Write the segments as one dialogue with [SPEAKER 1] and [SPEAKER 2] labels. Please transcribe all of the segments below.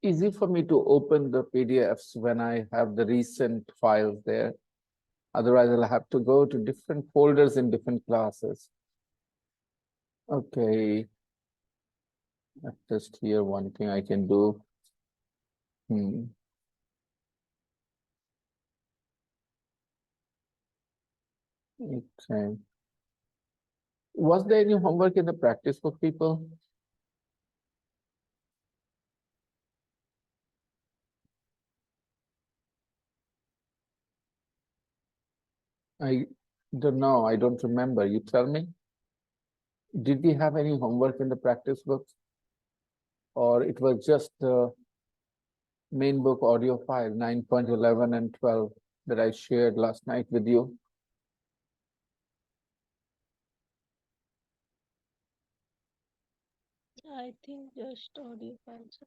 [SPEAKER 1] easy for me to open the PDFs when I have the recent files there. Otherwise, I'll have to go to different folders in different classes. Okay. Let's just here one thing I can do. Okay. Was there any homework in the practice book, people? I don't know. I don't remember. You tell me. Did we have any homework in the practice books? Or it was just the main book audio file, 9.11 and 12 that I shared last night with you?
[SPEAKER 2] I think just audio files.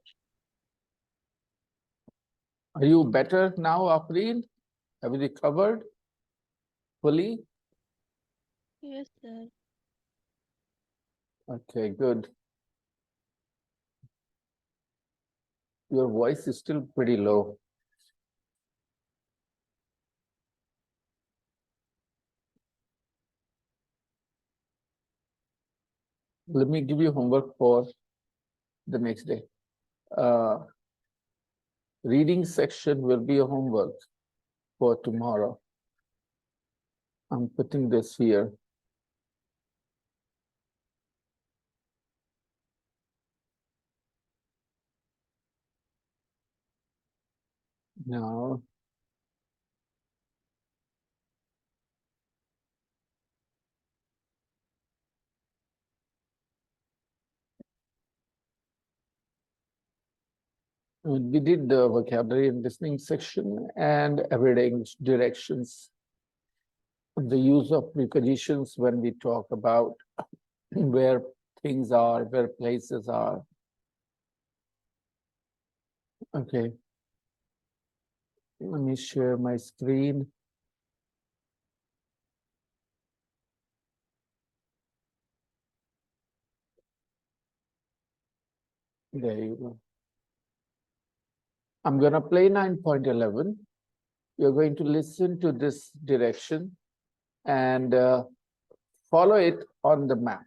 [SPEAKER 1] Are you better now, Afreen? Have you recovered fully?
[SPEAKER 2] Yes, sir.
[SPEAKER 1] Okay, good. Your voice is still pretty low. Let me give you homework for the next day. Reading section will be a homework for tomorrow. I'm putting this here. Now, we did the vocabulary and listening section and everyday English directions. The use of prepositions when we talk about where things are, where places are. Okay. Let me share my screen. There you go. I'm going to play 9.11. You're going to listen to this direction and follow it on the map.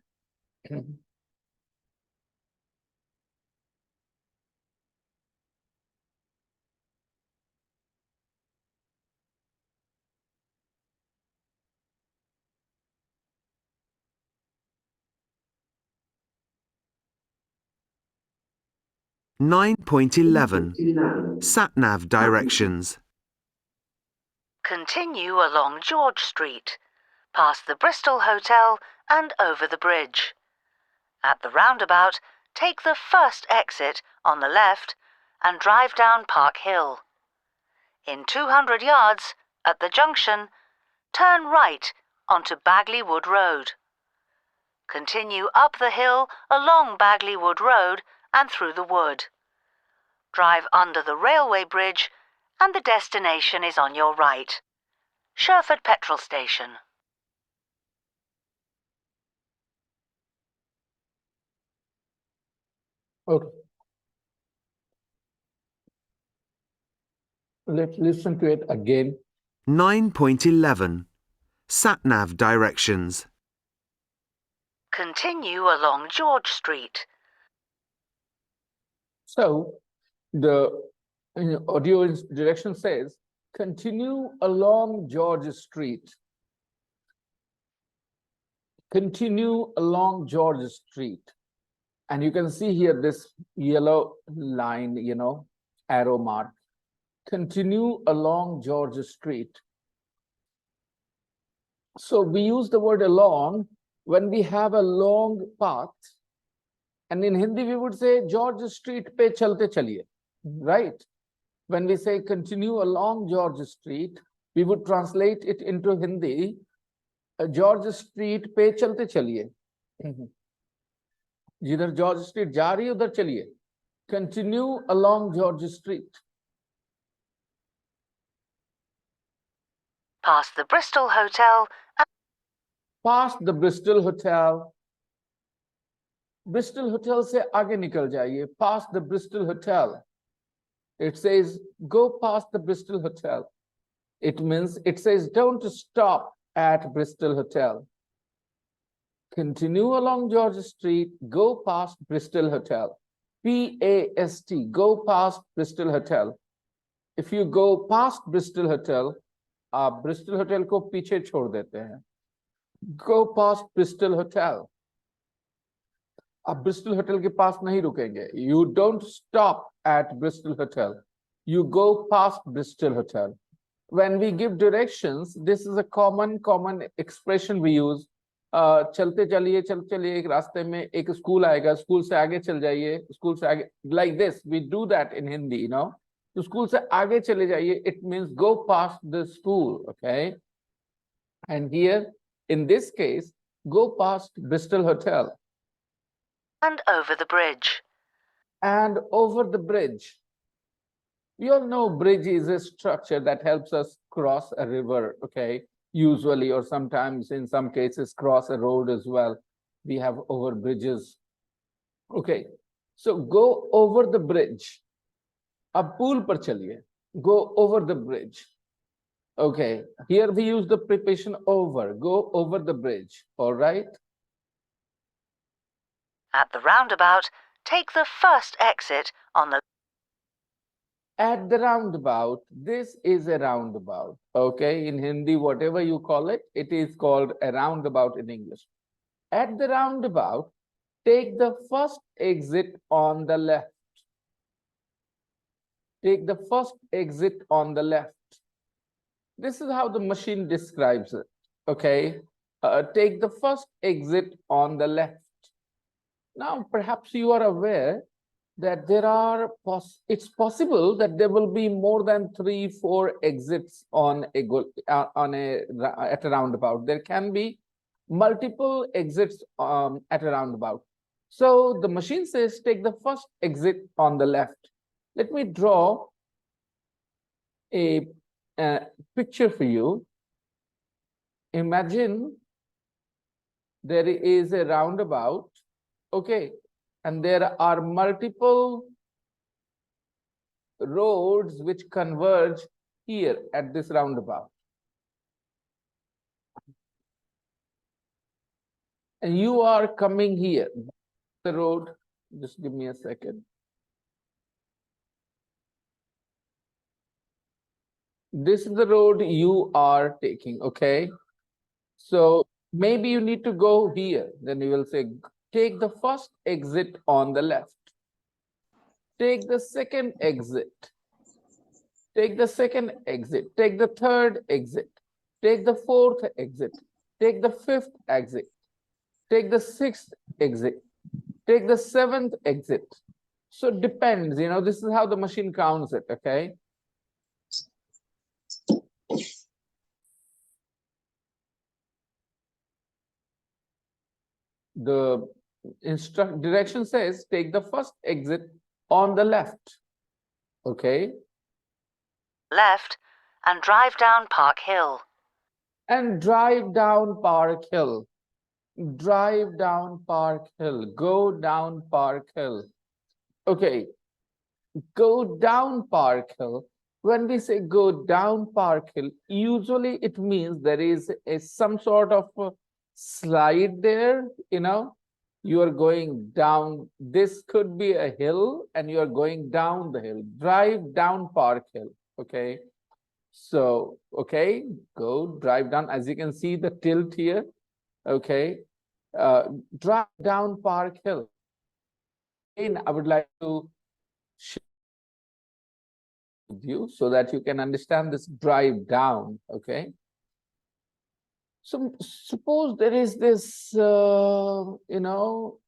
[SPEAKER 3] 9.11 Sat-nav directions.
[SPEAKER 4] Continue along George Street, past the Bristol Hotel and over the bridge. At the roundabout, take the first exit on the left and drive down Park Hill. In 200 yards, at the junction, turn right onto Bagley Wood Road. Continue up the hill along Bagley Wood Road and through the wood. Drive under the railway bridge and the destination is on your right. Sherford Petrol Station.
[SPEAKER 1] Okay. Let's listen to it again.
[SPEAKER 3] 9.11 Sat-nav directions.
[SPEAKER 4] Continue along George Street.
[SPEAKER 1] So the audio direction says, continue along George Street. Continue along George Street. And you can see here this yellow line, arrow mark. Continue along George Street. So we use the word along when we have a long path. And in Hindi, we would say, George Street pe chalte chaliye, right? When we say continue along George Street, we would translate it into Hindi, George Street pe chalte chaliye. जिधर George street जा रही है उधर चलिए. Continue along George Street.
[SPEAKER 4] Past the Bristol Hotel.
[SPEAKER 1] Past the Bristol Hotel. Bristol Hotel से आगे निकल जाइए. Past the Bristol Hotel. It says, go past the Bristol Hotel. It means, it says, don't stop at Bristol Hotel. Continue along George Street, go past Bristol Hotel. P-A-S-T, go past Bristol Hotel. If you go past Bristol Hotel, आप Bristol Hotel को पीछे छोड़ देते हैं. Go past Bristol Hotel. आप Bristol Hotel के पास नहीं रुकेंगे. You don't stop at Bristol Hotel. You go past Bristol Hotel. When we give directions, this is a common expression we use. चलते चलिए एक रास्ते में एक स्कूल आएगा, स्कूल से आगे चल जाइए, स्कूल से आगे, like this we do that in Hindi, you know. तो स्कूल से आगे चले जाइए, it means go past the school, okay. And here in this case, go past Bristol Hotel.
[SPEAKER 4] And over the bridge.
[SPEAKER 1] And over the bridge. We all know bridge is a structure that helps us cross a river, okay, usually, or sometimes in some cases cross a road as well. We have over bridges. Okay, so go over the bridge. Ab pool par chaliye. Go over the bridge. Okay, here we use the preposition over. Go over the bridge, all right?
[SPEAKER 4] At the roundabout, take the first exit on the
[SPEAKER 1] At the roundabout, this is a roundabout, okay? In Hindi, whatever you call it, it is called a roundabout in English. At the roundabout, take the first exit on the left. Take the first exit on the left. This is how the machine describes it, okay? Take the first exit on the left. Now, perhaps you are aware that there are, it's possible that there will be more than 3-4 exits at a roundabout. There can be multiple exits at a roundabout. So the machine says, take the first exit on the left. Let me draw a picture for you. Imagine there is a roundabout, okay, and there are multiple roads which converge here at this roundabout. And you are coming here. The road, just give me a second. This is the road you are taking, okay? So maybe you need to go here. Then you will say, take the first exit on the left. Take the second exit. Take the second exit. Take the third exit. Take the fourth exit. Take the fifth exit. Take the sixth exit. Take the seventh exit. So it depends, you know, this is how the machine counts it, okay? The direction says take the first exit on the left, okay?
[SPEAKER 4] Left and drive down Park Hill.
[SPEAKER 1] And drive down Park Hill. Drive down Park Hill. Go down Park Hill. Okay. Go down Park Hill. When we say go down Park Hill, usually it means there is some sort of slide there, you know. You are going down. This could be a hill and you are going down the hill. Drive down Park Hill. Okay. So, okay, go drive down. As you can see the tilt here. Okay. Drive down Park Hill. Again, I would like to share with you so that you can understand this drive down. Okay. So suppose there is this, you know,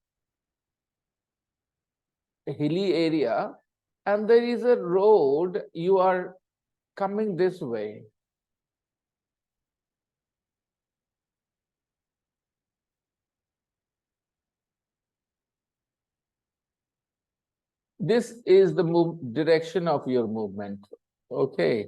[SPEAKER 1] a hilly area, and there is a road, you are coming this way. This is the direction of your movement. Okay.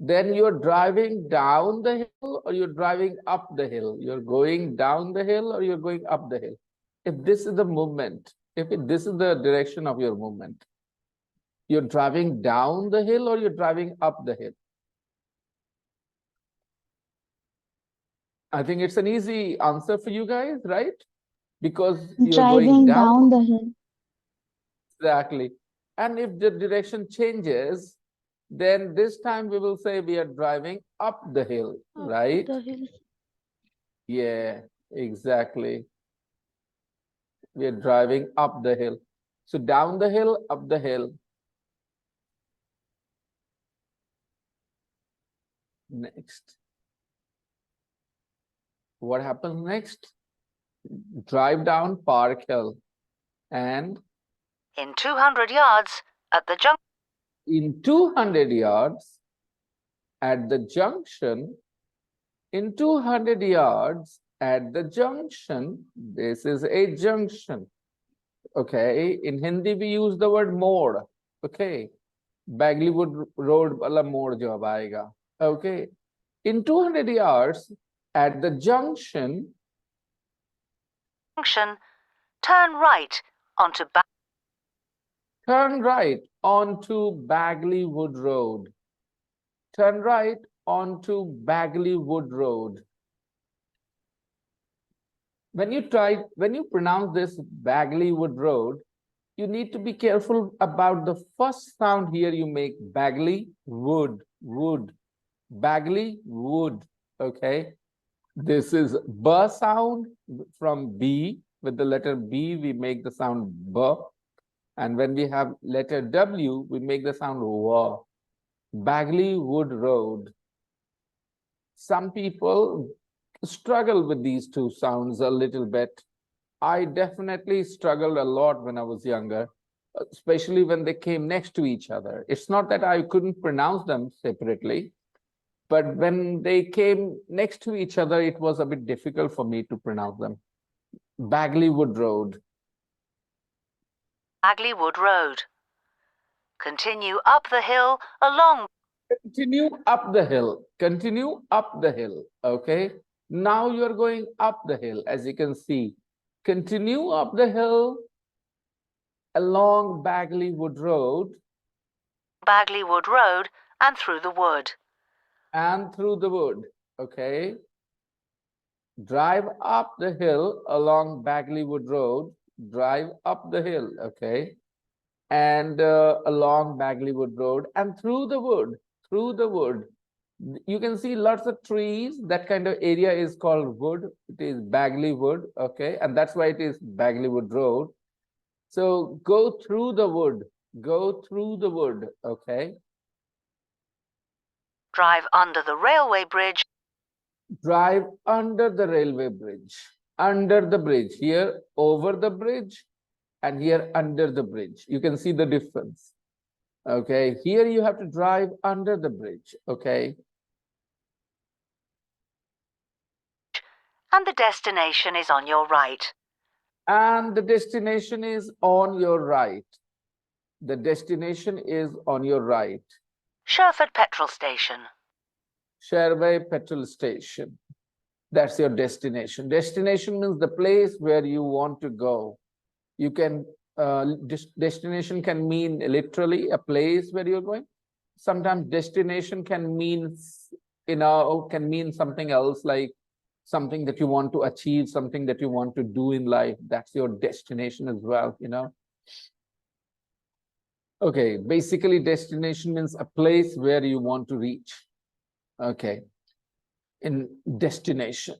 [SPEAKER 1] Then you're driving down the hill or you're driving up the hill. You're going down the hill or you're going up the hill. If this is the movement, this is the direction of your movement. You're driving down the hill or you're driving up the hill? I think it's an easy answer for you guys, right? Because you're going
[SPEAKER 5] Driving
[SPEAKER 1] down.
[SPEAKER 5] down the hill.
[SPEAKER 1] Exactly. And if the direction changes, then this time we will say we are driving up the hill,
[SPEAKER 2] Up
[SPEAKER 1] right?
[SPEAKER 2] the hill.
[SPEAKER 1] Yeah, exactly. We are driving up the hill. So down the hill, up the hill. Next. What happens next? Drive down Park Hill. And
[SPEAKER 4] In 200 yards, at the junction,
[SPEAKER 1] in 200 yards, at the junction, in 200 yards, at the junction, this is a junction. Okay, in Hindi we use the word mode. Okay, Bagley Wood Road wala mode jo ab aayega. Okay, in 200 yards, at the junction,
[SPEAKER 4] turn right onto
[SPEAKER 1] turn right onto Bagley Wood Road. Turn right onto Bagley Wood Road. When you pronounce this Bagley Wood Road, you need to be careful about the first sound here you make. Bagley Wood, wood, Bagley Wood. Okay, this is B sound from B. With the letter B, we make the sound B. And when we have letter W, we make the sound W. Bagley Wood Road. Some people struggle with these two sounds a little bit. I definitely struggled a lot when I was younger, especially when they came next to each other. It's not that I couldn't pronounce them separately, but when they came next to each other, it was a bit difficult for me to pronounce them. Bagley Wood Road.
[SPEAKER 4] Bagley Wood Road. Continue up the hill along.
[SPEAKER 1] Continue up the hill. Continue up the hill. Okay. Now you're going up the hill, as you can see. Continue up the hill along Bagley Wood Road.
[SPEAKER 4] Bagley Wood Road and through the wood.
[SPEAKER 1] And through the wood. Okay. Drive up the hill along Bagley Wood Road. Drive up the hill. Okay. And along Bagley Wood Road and through the wood. Through the wood. You can see lots of trees. That kind of area is called wood. It is Bagley Wood. Okay. And that's why it is Bagley Wood Road. So go through the wood. Go through the wood. Okay.
[SPEAKER 4] Drive under the railway bridge.
[SPEAKER 1] Drive under the railway bridge. Under the bridge. Here over the bridge and here under the bridge. You can see the difference. Okay. Here you have to drive under the bridge. Okay.
[SPEAKER 4] And the destination is on your right.
[SPEAKER 1] And the destination is on your right. The destination is on your right.
[SPEAKER 4] Sherford Petrol Station.
[SPEAKER 1] Sherway Petrol Station. That's your destination. Destination means the place where you want to go. You can, destination can mean literally a place where you're going. Sometimes destination can mean, can mean something else, like something that you want to achieve, something that you want to do in life. That's your destination as well, Okay, basically destination means a place where you want to reach. Okay, in destination.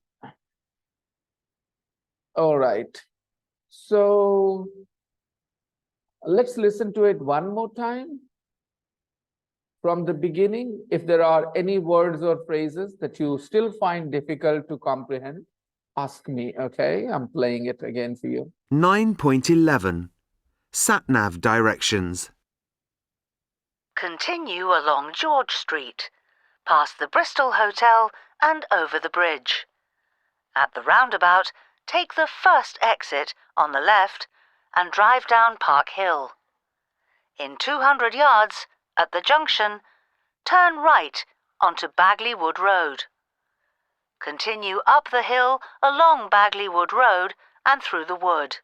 [SPEAKER 1] All right, so let's listen to it one more time from the beginning. If there are any words or phrases that you still find difficult to comprehend, ask me, okay? I'm playing it again for you.
[SPEAKER 3] 9.11 Satnav directions.
[SPEAKER 4] Continue along George Street, past the Bristol Hotel and over the bridge. At the roundabout, take the first exit on the left and drive down Park Hill. In 200 yards, at the junction, turn right onto Bagley Wood Road. Continue up the hill along Bagley Wood Road and through the wood.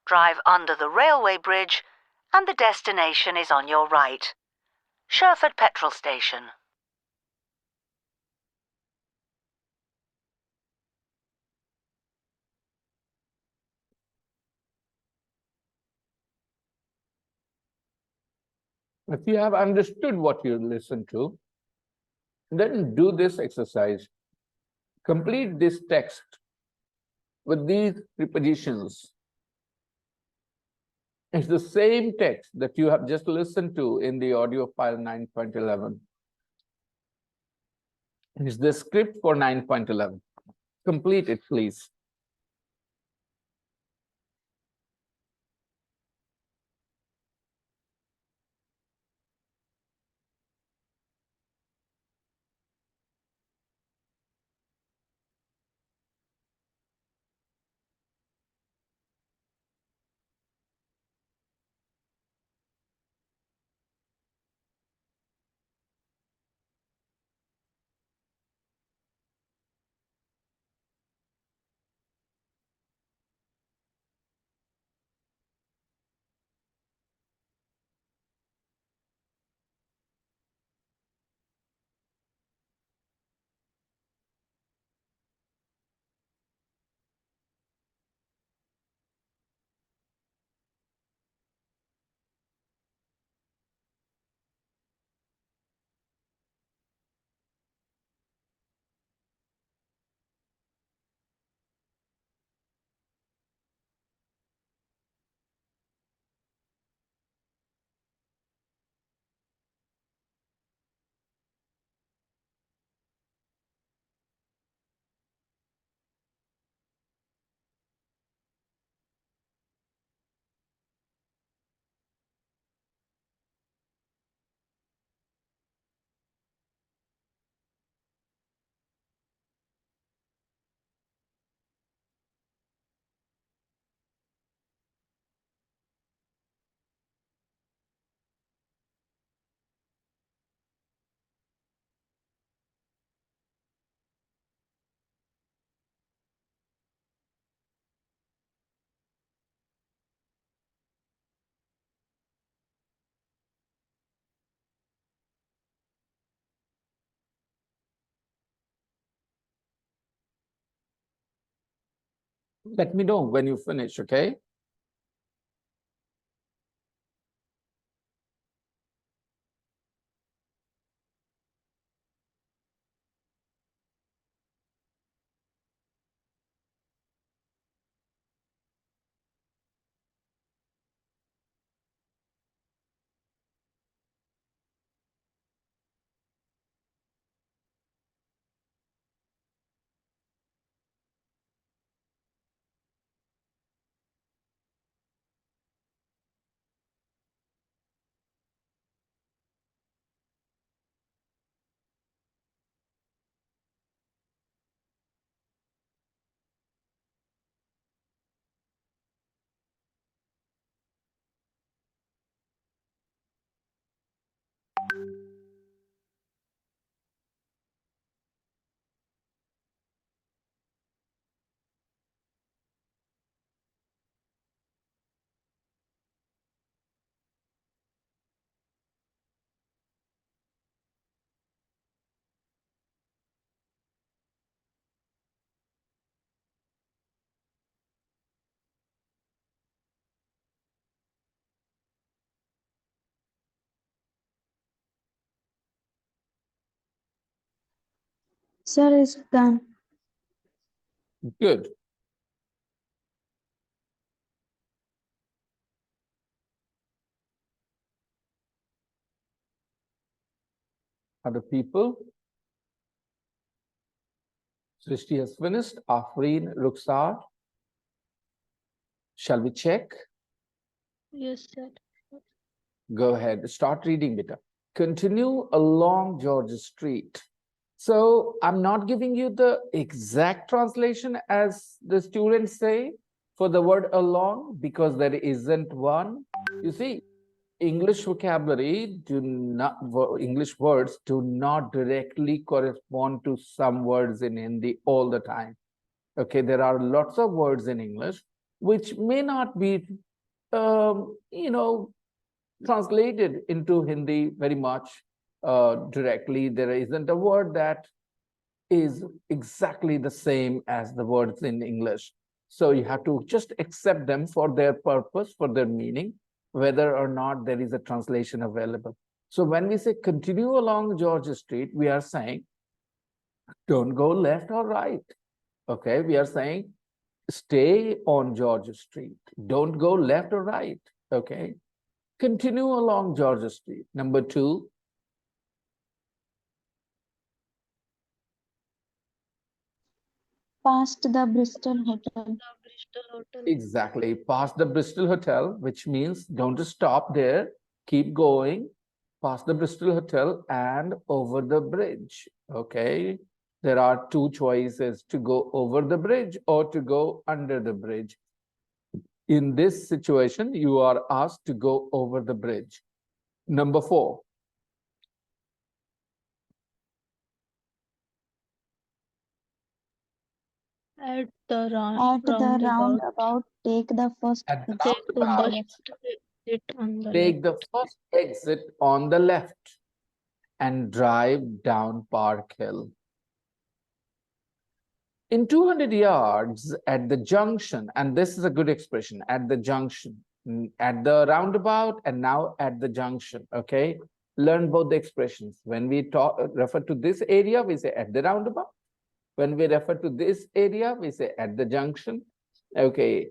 [SPEAKER 4] Drive under the railway bridge and the destination is on your right. Sherford Petrol Station.
[SPEAKER 1] If you have understood what you listened to, then do this exercise. Complete this text with these prepositions. It's the same text that you have just listened to in the audio file 9.11. It's the script for 9.11. Complete it, please. Let me know when you finish, okay?
[SPEAKER 5] Sir, it's done.
[SPEAKER 1] Good. Other people? Srishti has finished. Afreen, Ruxar. Shall we check?
[SPEAKER 2] Yes, sir.
[SPEAKER 1] Go ahead. Start reading, beta. Continue along George Street. So I'm not giving you the exact translation as the students say for the word along because there isn't one. You see, English vocabulary English words do not directly correspond to some words in Hindi all the time. Okay, there are lots of words in English which may not be, you know, translated into Hindi very much directly. There isn't a word that is exactly the same as the words in English. So you have to just accept them for their purpose, for their meaning, whether or not there is a translation available. So when we say continue along George Street, we are saying don't go left or right. Okay, we are saying stay on George Street. Don't go left or right. Okay, continue along George Street. Number 2,
[SPEAKER 2] Past the Bristol Hotel.
[SPEAKER 1] exactly, past the Bristol Hotel, which means don't stop there, keep going past the Bristol Hotel and over the bridge. Okay, there are 2 choices, to go over the bridge or to go under the bridge. In this situation, you are asked to go over the bridge. Number 4,
[SPEAKER 2] At the
[SPEAKER 5] At the
[SPEAKER 2] roundabout,
[SPEAKER 5] roundabout, take the first
[SPEAKER 1] at the
[SPEAKER 5] exit on the
[SPEAKER 1] roundabout,
[SPEAKER 5] left.
[SPEAKER 2] exit on the
[SPEAKER 1] take
[SPEAKER 2] left.
[SPEAKER 1] the first exit on the left and drive down Park Hill. In 200 yards at the junction, and this is a good expression, at the junction, at the roundabout, and now at the junction, okay? Learn both the expressions. When we refer to this area, we say at the roundabout. When we refer to this area, we say at the junction. Okay,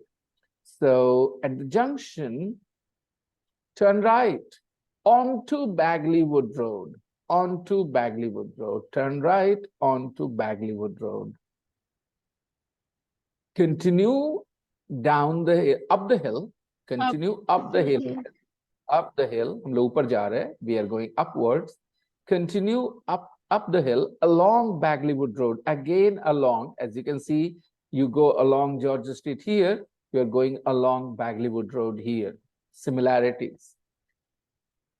[SPEAKER 1] so at the junction, turn right onto Bagley Wood Road. Onto Bagley Wood Road. Turn right onto Bagley Wood Road. Continue down the up the hill. Continue up the hill. Up the hill. हम लोग ऊपर जा रहे हैं. We are going upwards. Continue up the hill along Bagley Wood Road. Again along, as you can see, you go along George Street here. You are going along Bagley Wood Road here. Similarities.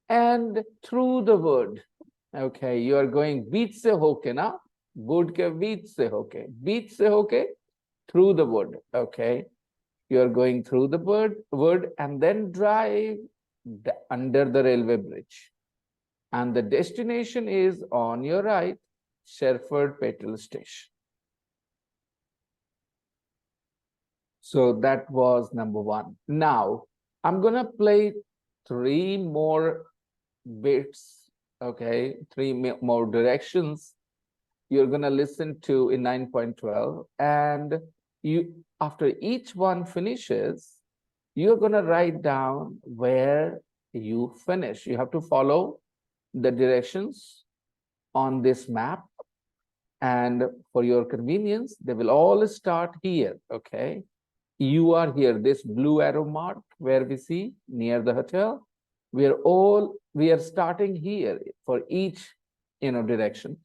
[SPEAKER 1] And through the wood. Okay, you are going beach se hoke na, wood ke beach se hoke, through the wood. Okay, you are going through the wood and then drive under the railway bridge. And the destination is on your right, Sherford Petrol Station. So that was number 1. Now, I'm gonna play 3 more bits, okay, 3 more directions you're gonna listen to in 9.12, and you, after each one finishes, you're gonna write down where you finish. You have to follow the directions on this map, and for your convenience, they will all start here, okay? You are here, this blue arrow mark where we see near the hotel. We are starting here for each, direction.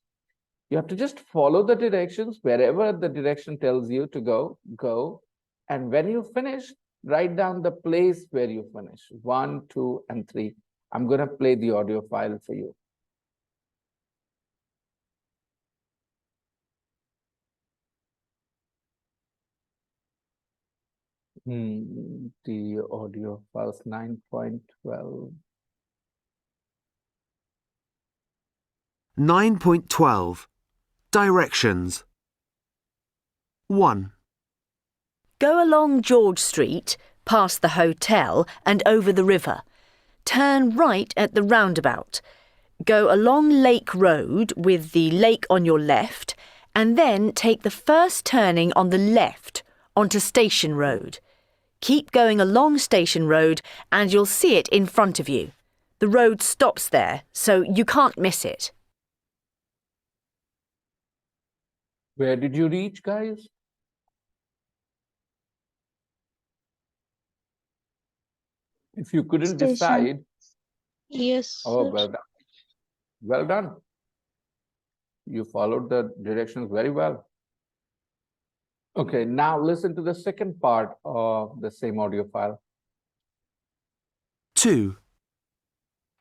[SPEAKER 1] You have to just follow the directions wherever the direction tells you to go. And when you finish, write down the place where you finish, 1, 2, and 3. I'm going to play the audio file for you. The audio files 9.12.
[SPEAKER 3] 9.12 Directions 1.
[SPEAKER 4] Go along George Street, past the hotel and over the river. Turn right at the roundabout. Go along Lake Road with the lake on your left, and then take the first turning on the left onto Station Road. Keep going along Station Road and you'll see it in front of you. The road stops there, so you can't miss it.
[SPEAKER 1] Where did you reach, guys? If you couldn't
[SPEAKER 5] Station.
[SPEAKER 1] decide,
[SPEAKER 2] Yes,
[SPEAKER 1] oh,
[SPEAKER 2] sir.
[SPEAKER 1] well done. Well done. You followed the directions very well. Okay, now listen to the second part of the same audio file.
[SPEAKER 3] 2.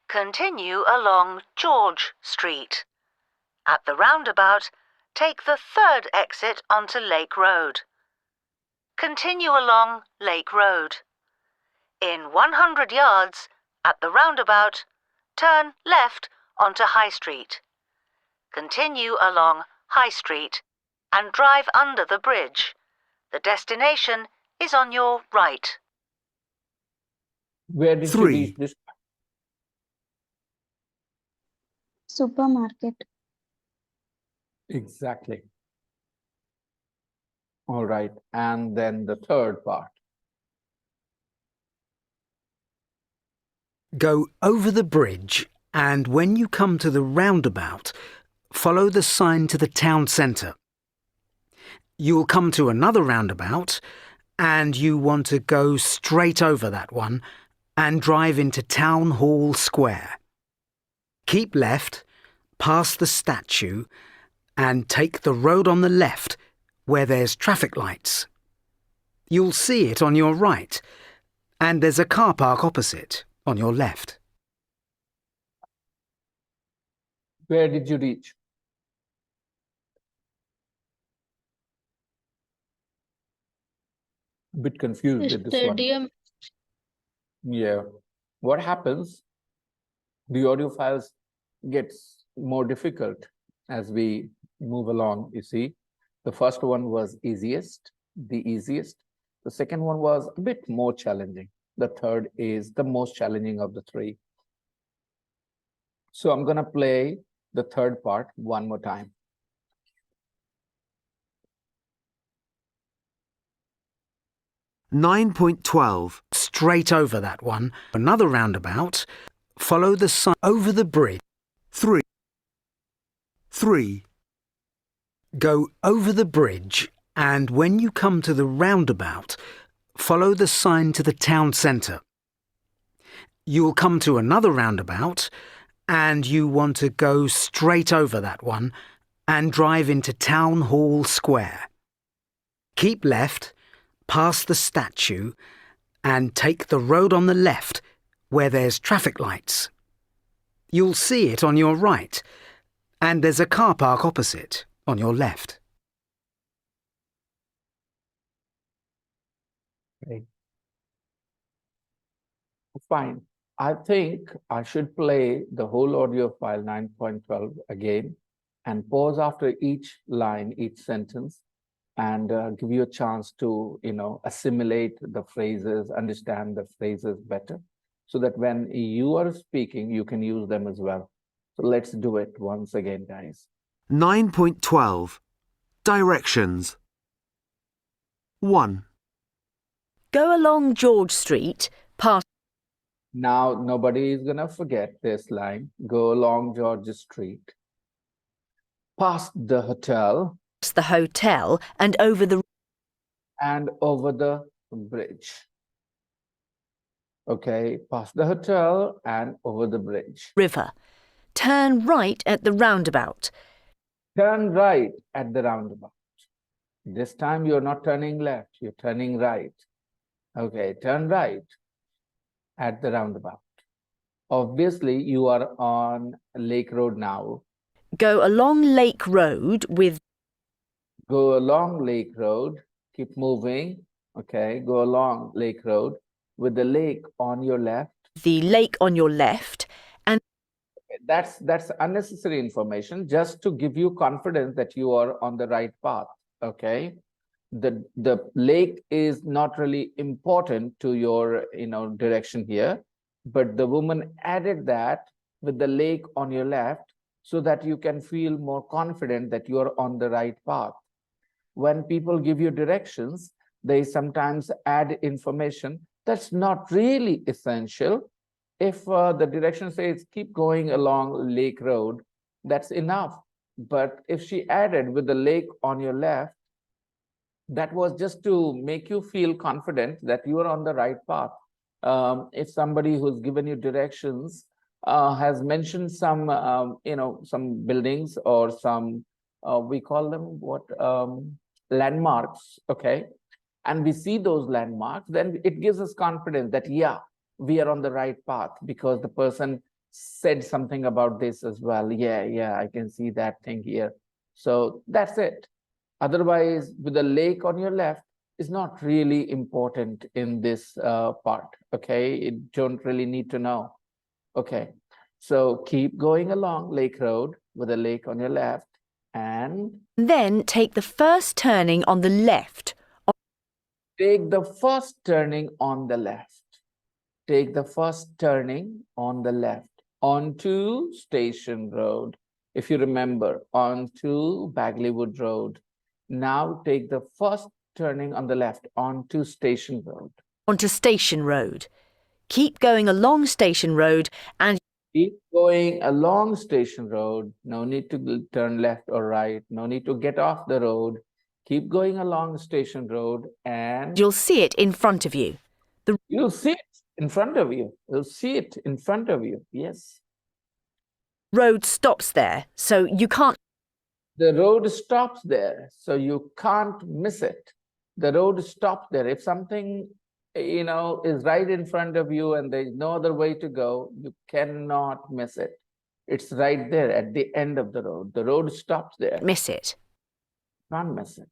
[SPEAKER 4] Continue along George Street. At the roundabout, take the third exit onto Lake Road. Continue along Lake Road. In 100 yards, At the roundabout, turn left onto High Street. Continue along High Street and drive under the bridge. The destination is on your right.
[SPEAKER 1] Where did you
[SPEAKER 3] 3.
[SPEAKER 1] reach this?
[SPEAKER 5] Supermarket.
[SPEAKER 1] Exactly. All right. And then the third part.
[SPEAKER 3] Go over the bridge, and when you come to the roundabout, follow the sign to the town centre. You will come to another roundabout, and you want to go straight over that one and drive into Town Hall Square. Keep left, past the statue, and take the road on the left where there's traffic lights. You'll see it on your right, and there's a car park opposite on your left.
[SPEAKER 1] Where did you reach? A bit confused with this one.
[SPEAKER 2] Stadium.
[SPEAKER 1] Yeah. What happens? The audio files gets more difficult as we move along, you see. The first one was the easiest. The second one was a bit more challenging. The third is the most challenging of the three. So I'm going to play the third part one more time.
[SPEAKER 3] .12. Straight over that one, another roundabout, follow the sign over the bridge. 3. Go over the bridge, and when you come to the roundabout, follow the sign to the town centre. You'll come to another roundabout, and you want to go straight over that one and drive into Town Hall Square. Keep left, past the statue, and take the road on the left where there's traffic lights. You'll see it on your right, and there's a car park opposite on your left.
[SPEAKER 1] Okay. Fine. I think I should play the whole audio file 9.12 again and pause after each line, each sentence, and give you a chance to, assimilate the phrases, understand the phrases better, so that when you are speaking, you can use them as well. So let's do it once again, guys.
[SPEAKER 3] 9.12. Directions. 1.
[SPEAKER 6] Go along George Street, past
[SPEAKER 1] Now, nobody is going to forget this line. Go along George Street, past the hotel,
[SPEAKER 6] the hotel and over the
[SPEAKER 1] and over the bridge. Okay, past the hotel and over the bridge.
[SPEAKER 6] river. Turn right at the roundabout.
[SPEAKER 1] Turn right at the roundabout. This time you're not turning left, you're turning right. Okay, turn right at the roundabout. Obviously, you are on Lake Road now.
[SPEAKER 6] Go along Lake Road with
[SPEAKER 1] Go along Lake Road, keep moving. Okay, go along Lake Road with the lake on your left.
[SPEAKER 6] the lake on your left and
[SPEAKER 1] That's unnecessary information just to give you confidence that you are on the right path. Okay, the lake is not really important to your direction here, but the woman added that with the lake on your left so that you can feel more confident that you are on the right path. When people give you directions, they sometimes add information that's not really essential. If the direction says keep going along Lake Road, that's enough. But if she added with the lake on your left, that was just to make you feel confident that you are on the right path. If somebody who's given you directions has mentioned some, some buildings or some, we call them what, landmarks, okay? And we see those landmarks, then it gives us confidence that, yeah, we are on the right path because the person said something about this as well. Yeah, I can see that thing here. So that's it. Otherwise, with the lake on your left, is not really important in this part. Okay, you don't really need to know. Okay, so keep going along Lake Road with a lake on your left, and
[SPEAKER 6] Then take the first turning on the left.
[SPEAKER 1] take the first turning on the left. Take the first turning on the left onto Station Road. If you remember, onto Bagleywood Road. Now take the first turning on the left onto Station Road.
[SPEAKER 6] Onto Station Road. Keep going along Station Road and
[SPEAKER 1] Keep going along Station Road. No need to turn left or right. No need to get off the road. Keep going along Station Road and
[SPEAKER 6] you'll see it in front of you.
[SPEAKER 1] you'll see it in front of you. You'll see it in front of you. Yes.
[SPEAKER 6] Road stops there, so you can't.
[SPEAKER 1] The road stops there, so you can't miss it. The road stops there. If something, is right in front of you and there's no other way to go, you cannot miss it. It's right there at the end of the road. The road stops there.
[SPEAKER 6] Miss it.
[SPEAKER 1] Can't miss it.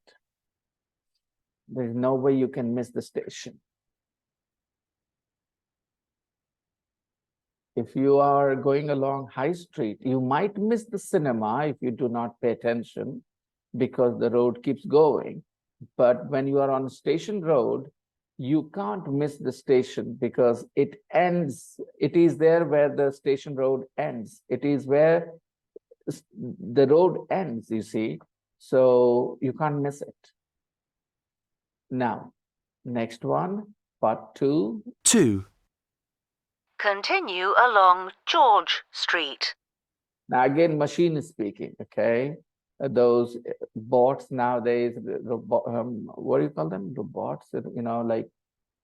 [SPEAKER 1] There's no way you can miss the station. If you are going along High Street, you might miss the cinema if you do not pay attention because the road keeps going. But when you are on Station Road, you can't miss the station because it ends. It is there where the Station Road ends. It is where the road ends, you see. So you can't miss it. Now, next one, part 2.
[SPEAKER 3] 2.
[SPEAKER 4] Continue along George Street.
[SPEAKER 1] Now again, machine is speaking, okay? Those bots nowadays, what do you call them? Robots, like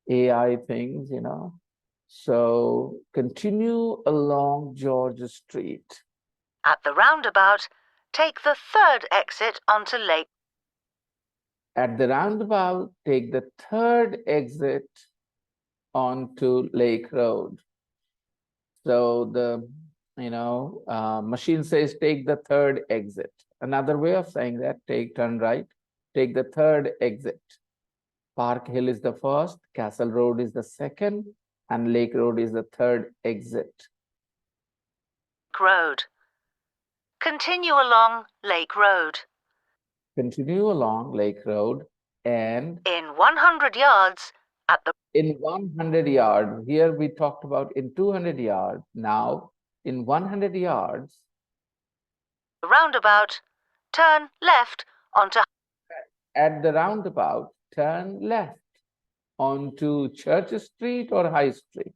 [SPEAKER 1] AI things, So continue along George Street.
[SPEAKER 4] At the roundabout, take the third exit onto Lake.
[SPEAKER 1] At the roundabout, take the third exit onto Lake Road. So the machine says take the third exit. Another way of saying that, turn right, take the third exit. Park Hill is the first, Castle Road is the second, and Lake Road is the third exit.
[SPEAKER 4] Road. Continue along Lake Road.
[SPEAKER 1] Continue along Lake Road, and
[SPEAKER 4] In 100 yards, at the
[SPEAKER 1] in 100 yards, here we talked about in 200 yards, now in 100 yards,
[SPEAKER 4] roundabout, turn left onto
[SPEAKER 1] at the roundabout, turn left onto Church Street or High Street.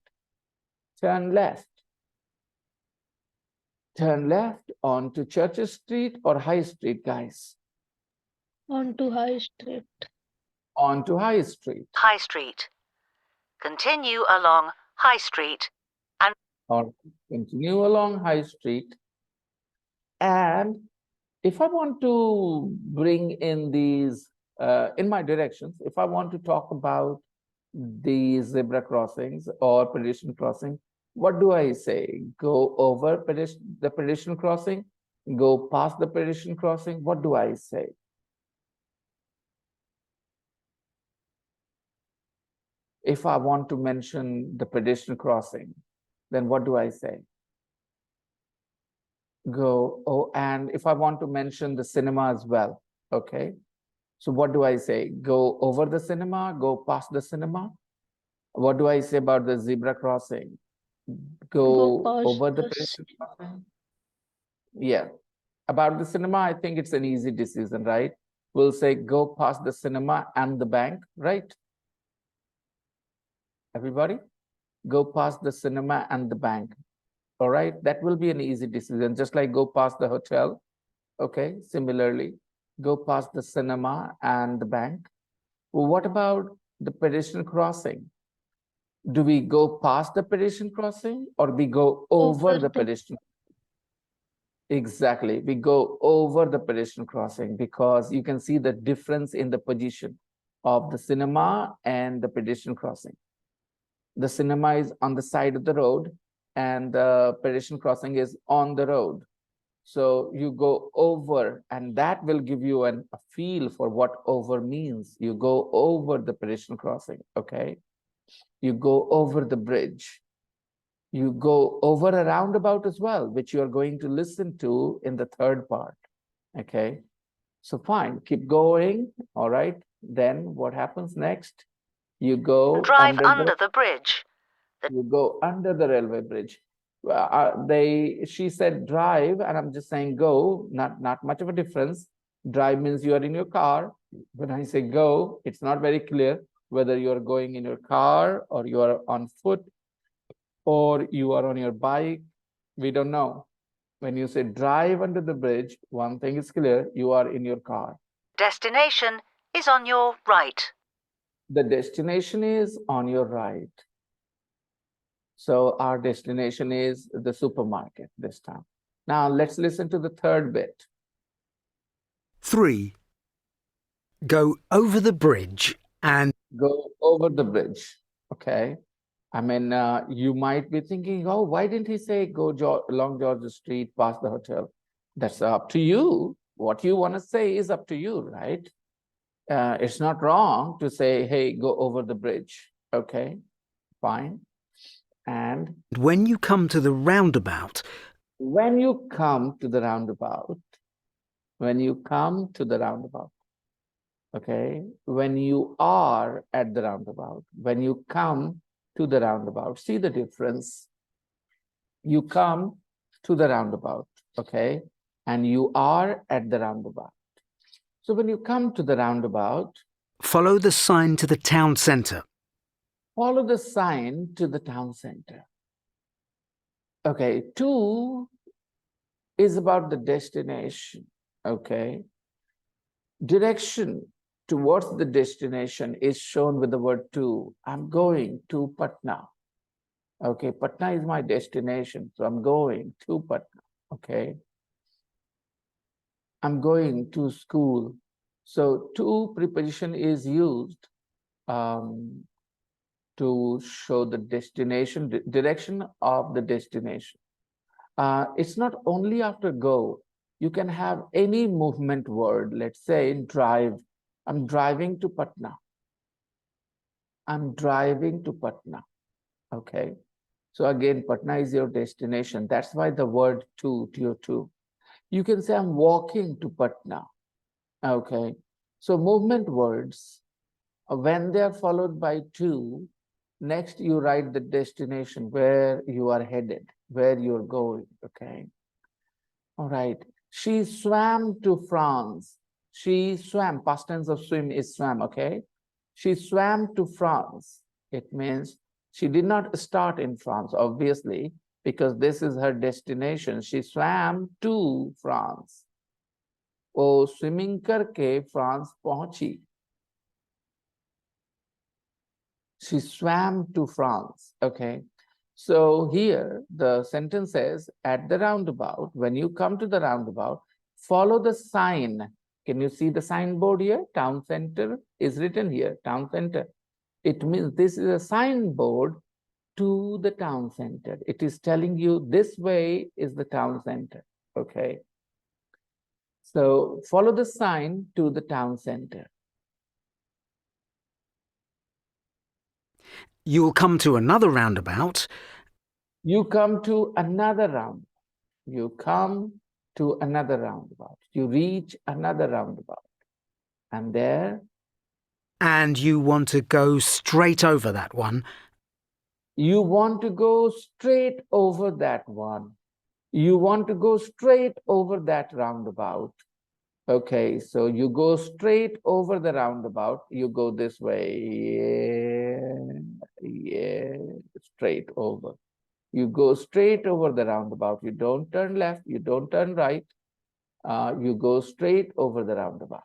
[SPEAKER 1] Turn left. Turn left onto Church Street or High Street, guys.
[SPEAKER 2] Onto High Street.
[SPEAKER 1] Onto High Street.
[SPEAKER 4] High Street. Continue along High Street.
[SPEAKER 1] Or continue along High Street. And if I want to bring in these, in my directions, if I want to talk about the zebra crossings or pedestrian crossing, what do I say? Go over the pedestrian crossing, go past the pedestrian crossing. What do I say? If I want to mention the pedestrian crossing, then what do I say? And if I want to mention the cinema as well, okay? So what do I say? Go over the cinema, go past the cinema. What do I say about the zebra crossing? Go
[SPEAKER 2] past
[SPEAKER 1] over the
[SPEAKER 2] the
[SPEAKER 1] pedestrian crossing? Yeah. About the cinema, I think it's an easy decision, right? We'll say go past the cinema and the bank, right? Everybody? Go past the cinema and the bank. All right, that will be an easy decision, just like go past the hotel. Okay, similarly, go past the cinema and the bank. Well, what about the pedestrian crossing? Do we go past the pedestrian crossing or we go over the pedestrian? Exactly, we go over the pedestrian crossing because you can see the difference in the position of the cinema and the pedestrian crossing. The cinema is on the side of the road and the pedestrian crossing is on the road. So you go over, and that will give you a feel for what over means. You go over the pedestrian crossing, okay? You go over the bridge. You go over a roundabout as well, which you are going to listen to in the third part, okay? So fine, keep going, all right? Then what happens next? You go
[SPEAKER 4] Drive
[SPEAKER 1] under
[SPEAKER 4] the bridge.
[SPEAKER 1] you go under the railway bridge. She said drive, and I'm just saying go, not much of a difference. Drive means you are in your car. When I say go, it's not very clear whether you are going in your car or you are on foot or you are on your bike. We don't know. When you say drive under the bridge, one thing is clear, you are in your car.
[SPEAKER 4] Destination is on your right.
[SPEAKER 1] The destination is on your right. So our destination is the supermarket this time. Now let's listen to the third bit.
[SPEAKER 3] 3. Go over the bridge and
[SPEAKER 1] Go over the bridge, okay? I mean, you might be thinking, oh, why didn't he say go along Georgia Street, past the hotel? That's up to you. What you want to say is up to you, right? It's not wrong to say, hey, go over the bridge, okay? Fine. And
[SPEAKER 3] when you come to the roundabout,
[SPEAKER 1] when you come to the roundabout, okay, when you are at the roundabout, when you come to the roundabout, see the difference. You come to the roundabout, okay, and you are at the roundabout. So when you come to the roundabout,
[SPEAKER 3] follow the sign to the town centre.
[SPEAKER 1] follow the sign to the town center. Okay, to is about the destination, okay. Direction towards the destination is shown with the word to. I'm going to Patna. Okay, Patna is my destination, so I'm going to Patna, okay. I'm going to school. So to preposition is used to show the destination, direction of the destination. It's not only after go. You can have any movement word. Let's say drive. I'm driving to Patna. I'm driving to Patna. Okay. So again, Patna is your destination. That's why the word to, tier two. You can say I'm walking to Patna. Okay. So movement words, when they are followed by to, next you write the destination, where you are headed, where you're going. Okay. All right. She swam to France. She swam, past tense of swim is swam, okay? She swam to France. It means she did not start in France, obviously, because this is her destination. She swam to France. वो swimming करके France पहुंची. She swam to France. Okay. So here the sentence says, at the roundabout, when you come to the roundabout, follow the sign. Can you see the signboard here? Town center is written here, town center. It means this is a signboard to the town center. It is telling you this way is the town center. Okay. So follow the sign to the town center.
[SPEAKER 3] You will come to another roundabout.
[SPEAKER 1] You come to another round. You come to another roundabout. You reach another roundabout. And there.
[SPEAKER 3] And you want to go straight over that one.
[SPEAKER 1] You want to go straight over that one. You want to go straight over that roundabout. Okay, so you go straight over the roundabout. You go this way. Yeah, straight over. You go straight over the roundabout. You don't turn left. You don't turn right. You go straight over the roundabout.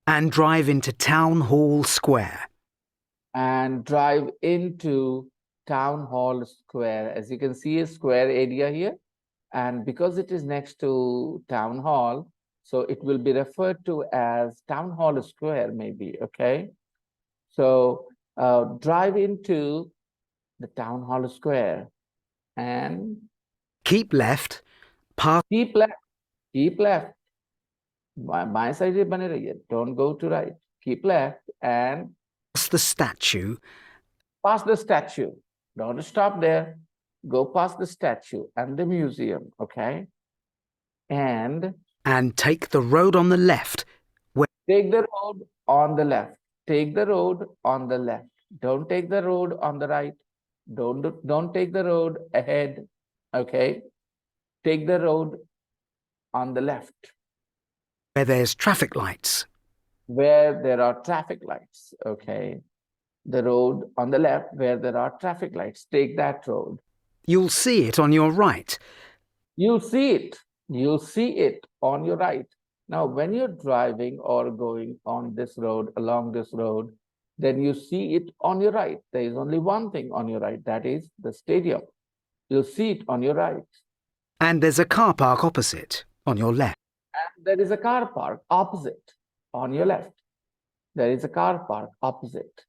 [SPEAKER 3] And drive into Town Hall Square.
[SPEAKER 1] And drive into Town Hall Square. As you can see, a square area here. And because it is next to Town Hall, so it will be referred to as Town Hall Square, maybe, okay? So drive into the Town Hall Square and
[SPEAKER 3] Keep left, pass
[SPEAKER 1] Keep left. Keep left. My side से बने रहिए. Don't go to right. Keep left and
[SPEAKER 3] the statue
[SPEAKER 1] past the statue. Don't stop there. Go past the statue and the museum, okay? And
[SPEAKER 3] and take the road on the left.
[SPEAKER 1] take the road on the left. Take the road on the left. Don't take the road on the right. Don't take the road ahead, okay? Take the road on the left
[SPEAKER 3] Where there's traffic lights.
[SPEAKER 1] where there are traffic lights, okay? The road on the left where there are traffic lights. Take that road.
[SPEAKER 3] You'll see it on your right.
[SPEAKER 1] You'll see it. You'll see it on your right. Now, when you're driving or going on this road, along this road, then you see it on your right. There is only one thing on your right, that is the stadium. You'll see it on your right.
[SPEAKER 3] And there's a car park opposite on your left.
[SPEAKER 1] And there is a car park opposite on your left. There is a car park opposite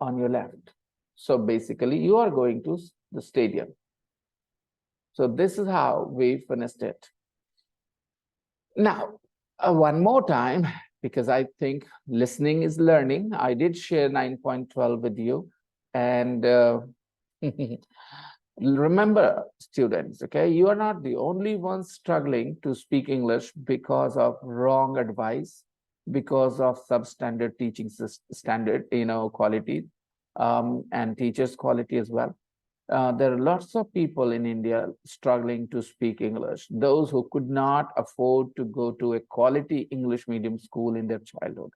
[SPEAKER 1] on your left. So basically, you are going to the stadium. So this is how we finished it. Now, one more time, because I think listening is learning. I did share 9.12 with you. And remember, students, okay, you are not the only ones struggling to speak English because of wrong advice, because of substandard teaching standard, quality, and teachers' quality as well. There are lots of people in India struggling to speak English. Those who could not afford to go to a quality English medium school in their childhood.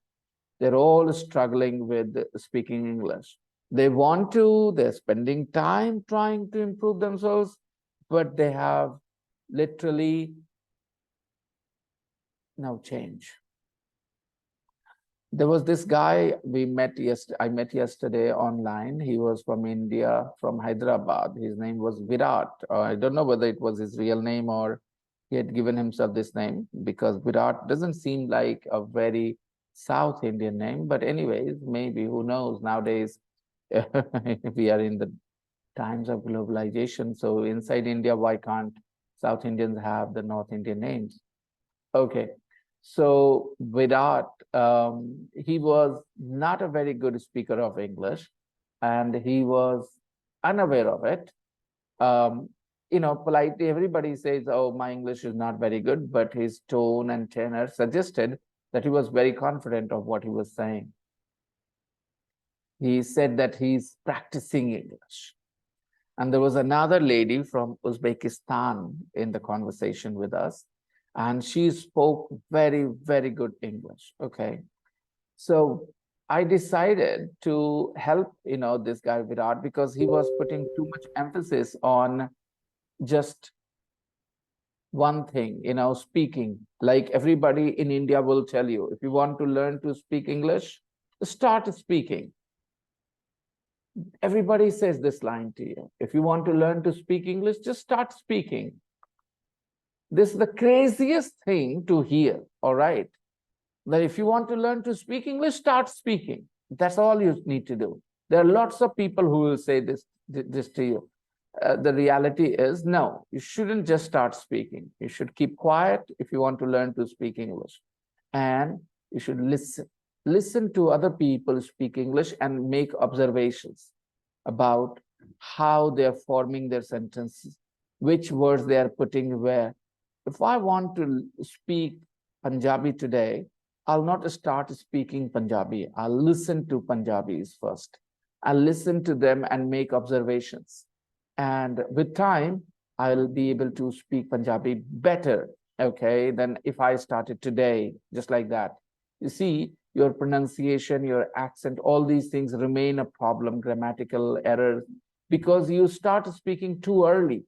[SPEAKER 1] They're all struggling with speaking English. They want to, they're spending time trying to improve themselves, but they have literally no change. There was this guy I met yesterday online. He was from India, from Hyderabad. His name was Virat. I don't know whether it was his real name or he had given himself this name, because Virat doesn't seem like a very South Indian name. But anyways, maybe, who knows? Nowadays, we are in the times of globalization. So inside India, why can't South Indians have the North Indian names? Okay. So Virat, he was not a very good speaker of English, and he was unaware of it. Politely, everybody says, oh, my English is not very good, but his tone and tenor suggested that he was very confident of what he was saying. He said that he's practicing English. And there was another lady from Uzbekistan in the conversation with us, and she spoke very, very good English, okay? So I decided to help, this guy Virat, because he was putting too much emphasis on just one thing, speaking. Like everybody in India will tell you, if you want to learn to speak English, start speaking. Everybody says this line to you. If you want to learn to speak English, just start speaking. This is the craziest thing to hear, all right? That if you want to learn to speak English, start speaking. That's all you need to do. There are lots of people who will say this to you. The reality is, no, you shouldn't just start speaking. You should keep quiet if you want to learn to speak English. And you should listen. Listen to other people speak English and make observations about how they're forming their sentences, which words they are putting where. If I want to speak Punjabi today, I'll not start speaking Punjabi. I'll listen to Punjabis first. I'll listen to them and make observations. And with time, I'll be able to speak Punjabi better, okay, than if I started today, just like that. You see, your pronunciation, your accent, all these things remain a problem, grammatical errors, because you start speaking too early.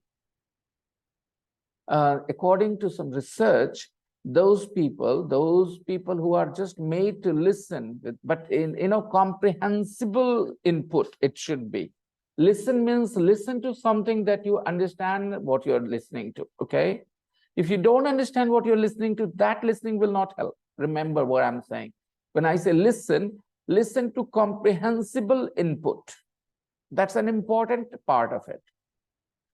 [SPEAKER 1] According to some research, those people who are just made to listen, but in comprehensible input, it should be. Listen means listen to something that you understand what you're listening to, okay? If you don't understand what you're listening to, that listening will not help. Remember what I'm saying. When I say listen, listen to comprehensible input. That's an important part of it.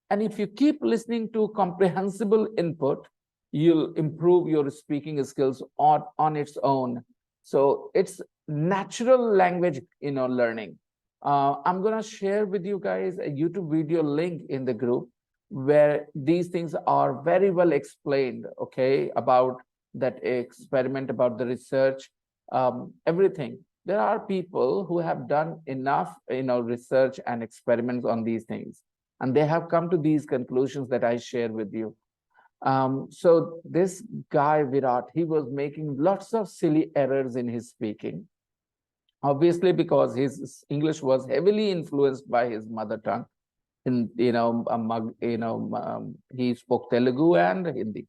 [SPEAKER 1] And if you keep listening to comprehensible input, you'll improve your speaking skills on its own. So it's natural language, learning. I'm going to share with you guys a YouTube video link in the group where these things are very well explained, okay, about that experiment, about the research, everything. There are people who have done enough, research and experiments on these things, and they have come to these conclusions that I share with you. So this guy, Virat, he was making lots of silly errors in his speaking, obviously because his English was heavily influenced by his mother tongue. He spoke Telugu and Hindi.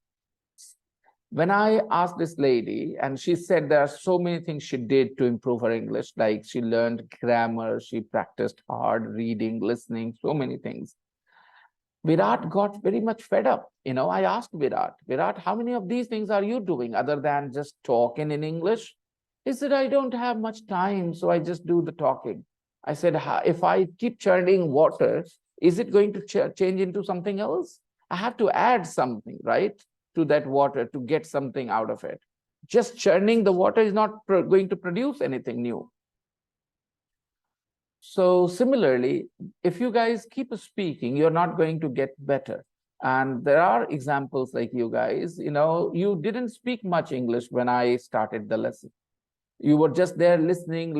[SPEAKER 1] When I asked this lady, and she said there are so many things she did to improve her English, like she learned grammar, she practiced hard reading, listening, so many things. Virat got very much fed up. I asked Virat, how many of these things are you doing other than just talking in English? He said, I don't have much time, so I just do the talking. I said, if I keep churning water, is it going to change into something else? I have to add something, right, to that water to get something out of it. Just churning the water is not going to produce anything new. So similarly, if you guys keep speaking, you're not going to get better. And there are examples like you guys, you didn't speak much English when I started the lesson. You were just there listening.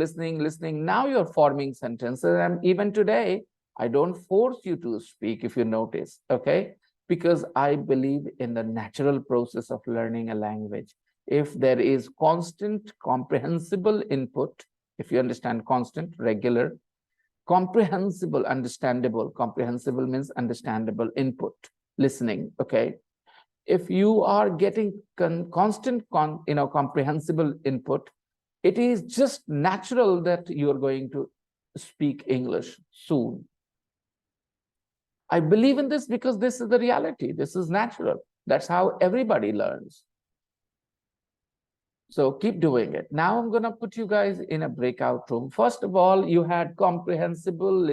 [SPEAKER 1] Now you're forming sentences. And even today, I don't force you to speak, if you notice, okay? Because I believe in the natural process of learning a language. If there is constant, comprehensible input, if you understand constant, regular, comprehensible, understandable, comprehensible means understandable input, listening, okay? If you are getting constant, comprehensible input, it is just natural that you're going to speak English soon. I believe in this because this is the reality. This is natural. That's how everybody learns. So keep doing it. Now I'm going to put you guys in a breakout room. First of all, you had comprehensible,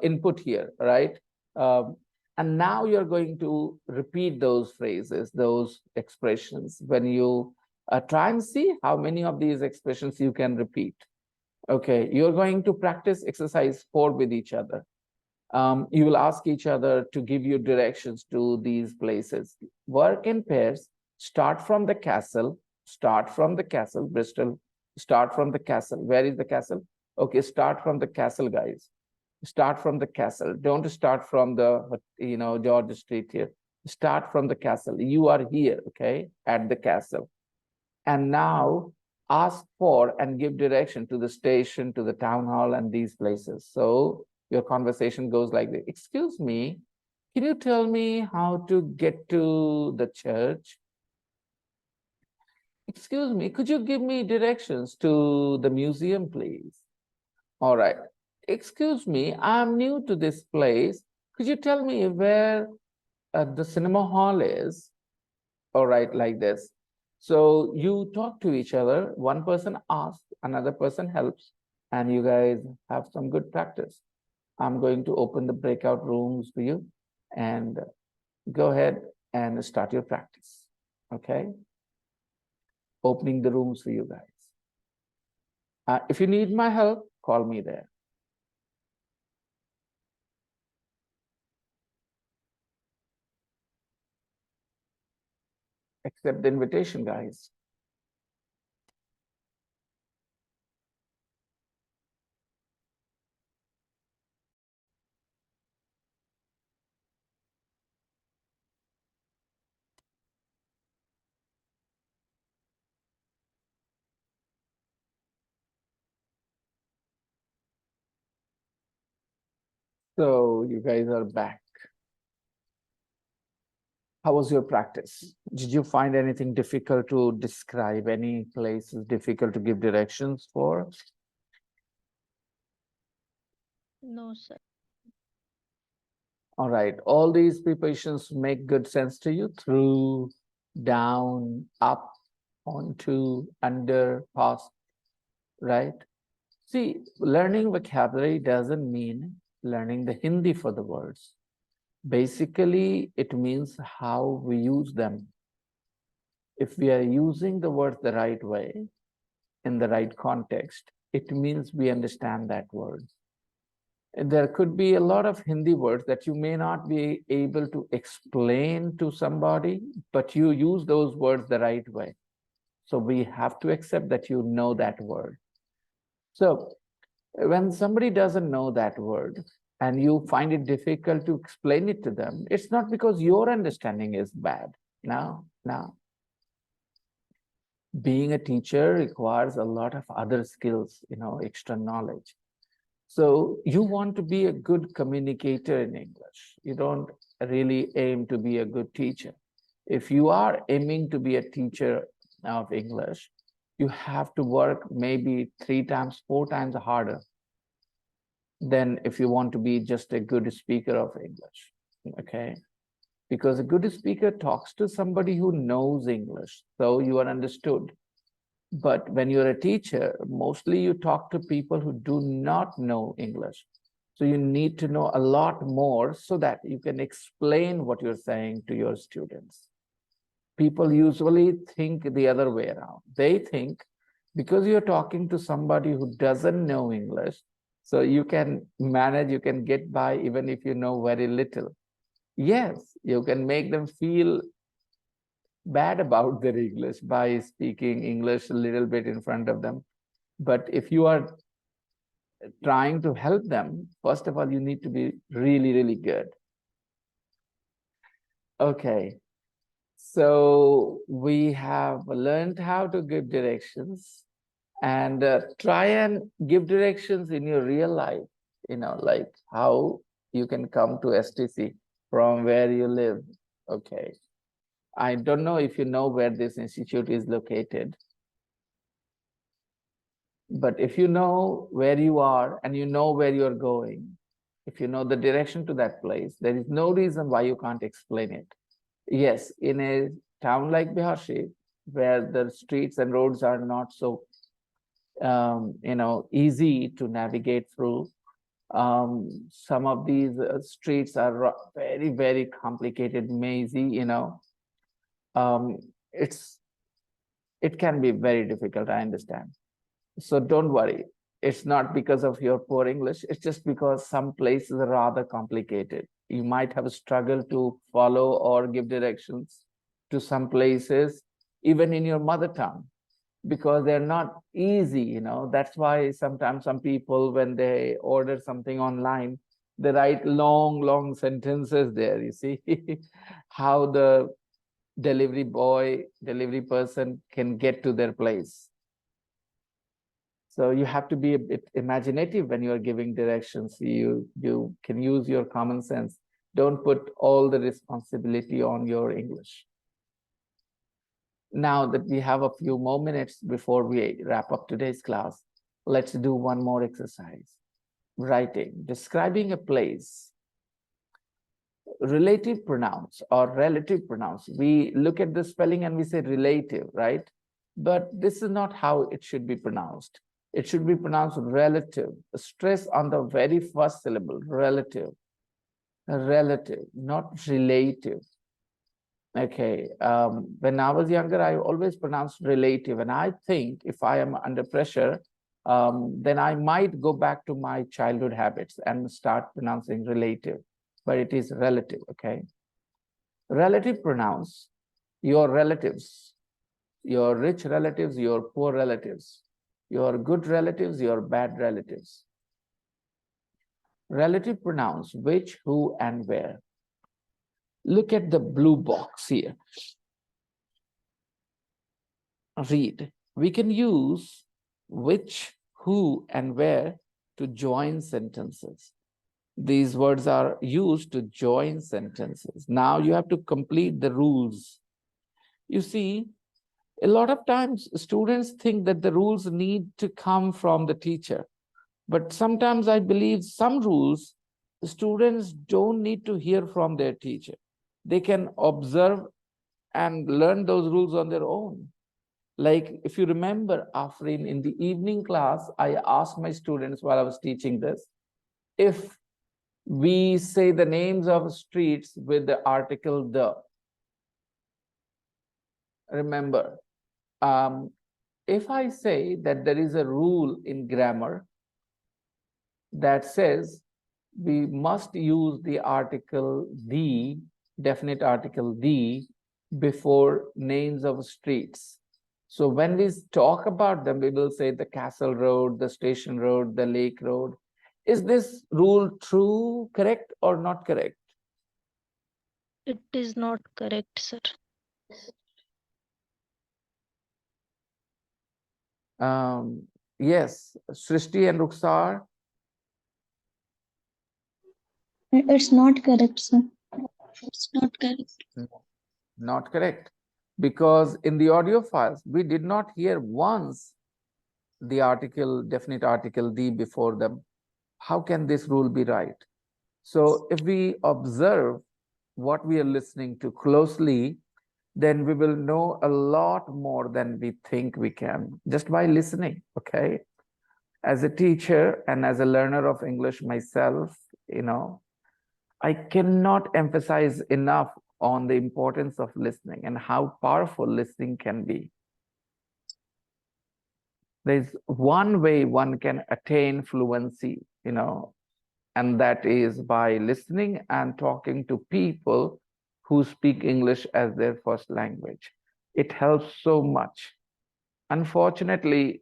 [SPEAKER 1] input here, right? And now you're going to repeat those phrases, those expressions. When you try and see how many of these expressions you can repeat. Okay, you're going to practice exercise 4 with each other. You will ask each other to give you directions to these places. Work in pairs. Start from the castle. Bristol. Start from the castle. Where is the castle? Okay, start from the castle, guys. Start from the castle. Don't start from the, George Street here. Start from the castle. You are here, okay, at the castle. And now ask for and give direction to the station, to the town hall, and these places. So your conversation goes like this. Excuse me, can you tell me how to get to the church? Excuse me, could you give me directions to the museum, please? All right. Excuse me, I'm new to this place. Could you tell me where the cinema hall is? All right, like this. So you talk to each other. One person asks, another person helps, and you guys have some good practice. I'm going to open the breakout rooms for you, and go ahead and start your practice. Okay? Opening the rooms for you guys. If you need my help, call me there. Accept the invitation, guys. So you guys are back. How was your practice? Did you find anything difficult to describe? Any places difficult to give directions for?
[SPEAKER 2] No, sir.
[SPEAKER 1] All right. All these preparations make good sense to you? Through, down, up, onto, under, past, right? See, learning vocabulary doesn't mean learning the Hindi for the words. Basically, it means how we use them. If we are using the words the right way, in the right context, it means we understand that word. And there could be a lot of Hindi words that you may not be able to explain to somebody, but you use those words the right way. So we have to accept that you know that word. So when somebody doesn't know that word and you find it difficult to explain it to them, it's not because your understanding is bad. No. Being a teacher requires a lot of other skills, extra knowledge. So you want to be a good communicator in English. You don't really aim to be a good teacher. If you are aiming to be a teacher of English, you have to work maybe 3 times, 4 times harder than if you want to be just a good speaker of English, okay? Because a good speaker talks to somebody who knows English, so you are understood. But when you're a teacher, mostly you talk to people who do not know English. So you need to know a lot more so that you can explain what you're saying to your students. People usually think the other way around. They think because you're talking to somebody who doesn't know English, so you can manage, you can get by even if you know very little. Yes, you can make them feel bad about their English by speaking English a little bit in front of them. But if you are trying to help them, first of all, you need to be really, really good. Okay, so we have learned how to give directions and try and give directions in your real life, like how you can come to STC from where you live. Okay. I don't know if you know where this institute is located. But if you know where you are and you know where you're going, if you know the direction to that place, there is no reason why you can't explain it. Yes, in a town like Biharshi, where the streets and roads are not so easy to navigate through, some of these streets are very, very complicated, mazy, it can be very difficult, I understand. So don't worry. It's not because of your poor English. It's just because some places are rather complicated. You might have a struggle to follow or give directions to some places, even in your mother tongue, because they're not easy, That's why sometimes some people, when they order something online, they write long, long sentences there, you see, how the delivery boy, delivery person can get to their place. So you have to be a bit imaginative when you are giving directions. You can use your common sense. Don't put all the responsibility on your English. Now that we have a few more minutes before we wrap up today's class, let's do one more exercise. Writing, describing a place. Relative pronouns or relative pronouns. We look at the spelling and we say relative, right? But this is not how it should be pronounced. It should be pronounced relative. Stress on the very first syllable, relative. Relative, not relative. Okay, when I was younger, I always pronounced relative. And I think if I am under pressure, then I might go back to my childhood habits and start pronouncing relative. But it is relative, okay? Relative pronouns, your relatives, your rich relatives, your poor relatives, your good relatives, your bad relatives. Relative pronouns, which, who, and where. Look at the blue box here. Read. We can use which, who, and where to join sentences. These words are used to join sentences. Now you have to complete the rules. You see, a lot of times students think that the rules need to come from the teacher. But sometimes I believe some rules, the students don't need to hear from their teacher. They can observe and learn those rules on their own. Like if you remember, in the evening class, I asked my students while I was teaching this, if we say the names of streets with the article the. Remember, if I say that there is a rule in grammar that says we must use the article the, definite article the, before names of streets. So when we talk about them, we will say the Castle Road, the Station Road, the Lake Road. Is this rule true, correct, or not correct?
[SPEAKER 2] It is not correct, sir.
[SPEAKER 1] Yes, Srishti and Ruksar.
[SPEAKER 5] It's not correct, sir. It's not correct.
[SPEAKER 1] Not correct. Because in the audio files, we did not hear once the article, definite article the before them. How can this rule be right? So if we observe what we are listening to closely, then we will know a lot more than we think we can just by listening, okay? As a teacher and as a learner of English myself, I cannot emphasize enough on the importance of listening and how powerful listening can be. There's one way one can attain fluency, and that is by listening and talking to people who speak English as their first language. It helps so much. Unfortunately,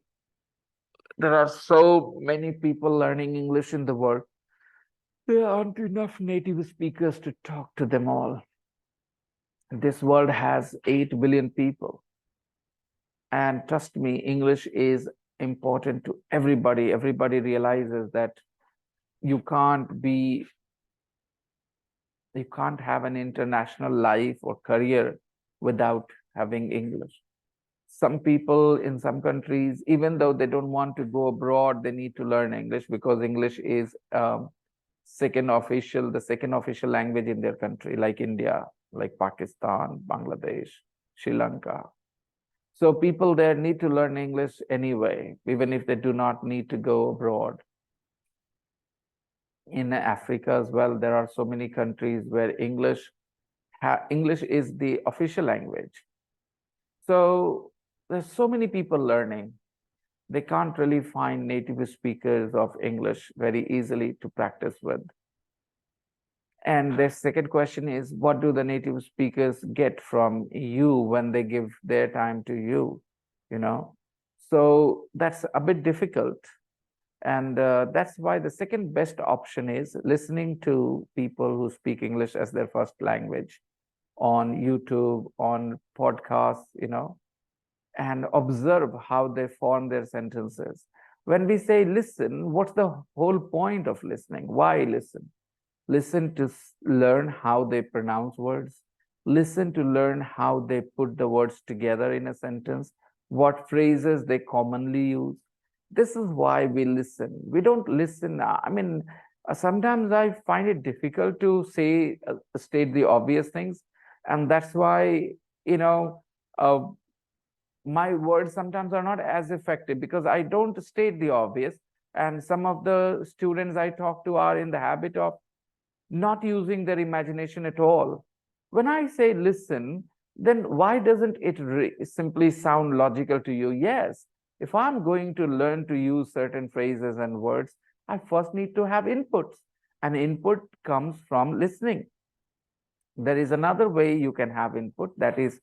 [SPEAKER 1] there are so many people learning English in the world. There aren't enough native speakers to talk to them all. This world has 8 billion people. And trust me, English is important to everybody. Everybody realizes that you can't have an international life or career without having English. Some people in some countries, even though they don't want to go abroad, they need to learn English because English is the second official language in their country, like India, like Pakistan, Bangladesh, Sri Lanka. So people there need to learn English anyway, even if they do not need to go abroad. In Africa as well, there are so many countries where English is the official language. So there's so many people learning. They can't really find native speakers of English very easily to practice with. And the second question is, what do the native speakers get from you when they give their time to you? So that's a bit difficult. And that's why the second best option is listening to people who speak English as their first language on YouTube, on podcasts, and observe how they form their sentences. When we say listen, what's the whole point of listening? Why listen? Listen to learn how they pronounce words. Listen to learn how they put the words together in a sentence, what phrases they commonly use. This is why we listen. We don't listen. Sometimes I find it difficult to state the obvious things. And that's why, my words sometimes are not as effective because I don't state the obvious. And some of the students I talk to are in the habit of not using their imagination at all. When I say listen, then why doesn't it simply sound logical to you? Yes, if I'm going to learn to use certain phrases and words, I first need to have inputs. And input comes from listening. There is another way you can have input, that is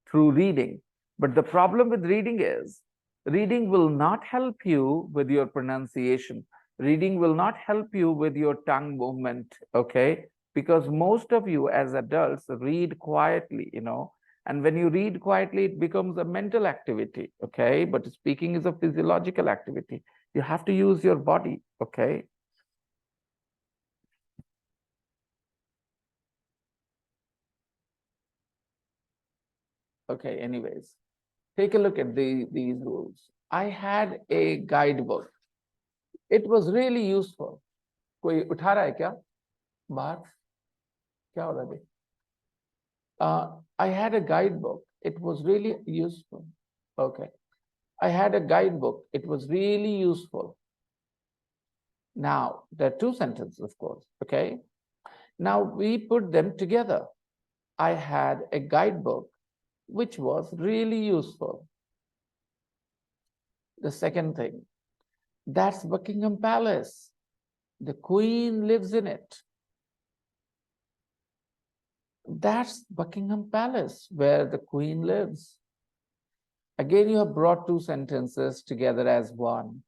[SPEAKER 1] through reading. But the problem with reading is, reading will not help you with your pronunciation. Reading will not help you with your tongue movement, okay? Because most of you as adults read quietly, and when you read quietly, it becomes a mental activity, okay? But speaking is a physiological activity. You have to use your body, okay? Okay, anyways, take a look at these rules. I had a guidebook. It was really useful. कोई उठा रहा है क्या बाहर क्या हो रहा है I had a guidebook. It was really useful. Okay. I had a guidebook. It was really useful. Now, there are two sentences, of course, okay? Now, we put them together. I had a guidebook, which was really useful. The second thing, that's Buckingham Palace. The Queen lives in it. That's Buckingham Palace, where the Queen lives. Again, you have brought two sentences together as one.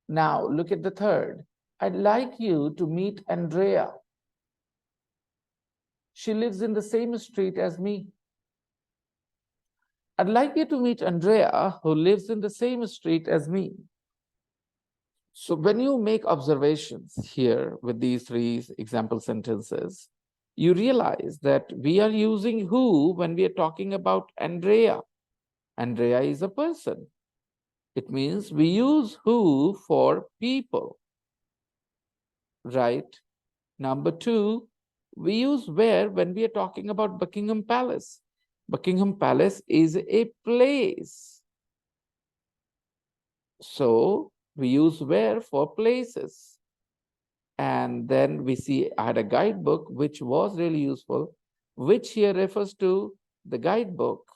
[SPEAKER 1] Now, look at the third. I'd like you to meet Andrea. She lives in the same street as me. I'd like you to meet Andrea, who lives in the same street as me. So when you make observations here with these three example sentences, you realize that we are using who when we are talking about Andrea. Andrea is a person. It means we use who for people, right? Number two, we use where when we are talking about Buckingham Palace. Buckingham Palace is a place. So we use where for places. And then we see I had a guidebook, which was really useful, which here refers to the guidebook.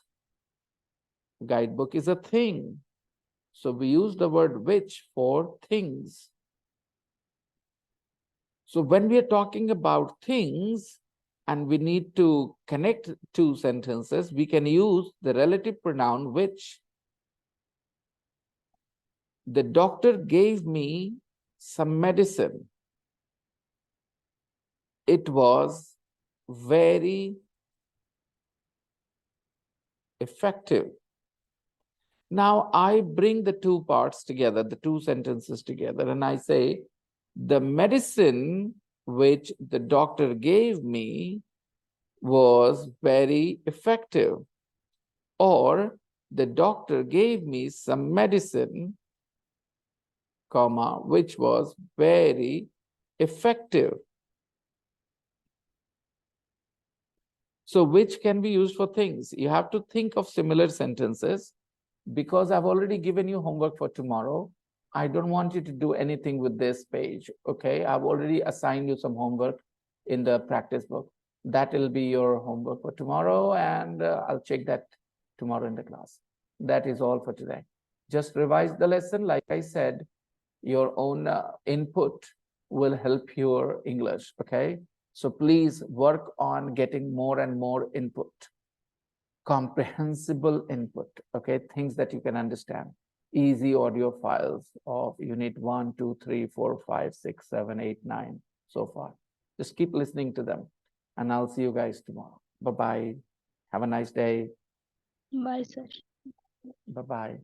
[SPEAKER 1] Guidebook is a thing. So we use the word which for things. So when we are talking about things and we need to connect two sentences, we can use the relative pronoun which. The doctor gave me some medicine. It was very effective. Now I bring the two parts together, the two sentences together, and I say, the medicine which the doctor gave me was very effective. Or the doctor gave me some medicine, comma, which was very effective. So which can be used for things. You have to think of similar sentences. Because I've already given you homework for tomorrow, I don't want you to do anything with this page, okay? I've already assigned you some homework in the practice book. That will be your homework for tomorrow, and I'll check that tomorrow in the class. That is all for today. Just revise the lesson. Like I said, your own input will help your English, okay? So please work on getting more and more input. Comprehensible input, okay, things that you can understand. Easy audio files of unit 1, 2, 3, 4, 5, 6, 7, 8, 9, so far. Just keep listening to them, and I'll see you guys tomorrow. Bye-bye. Have a nice day.
[SPEAKER 2] Bye, sir.
[SPEAKER 1] Bye-bye.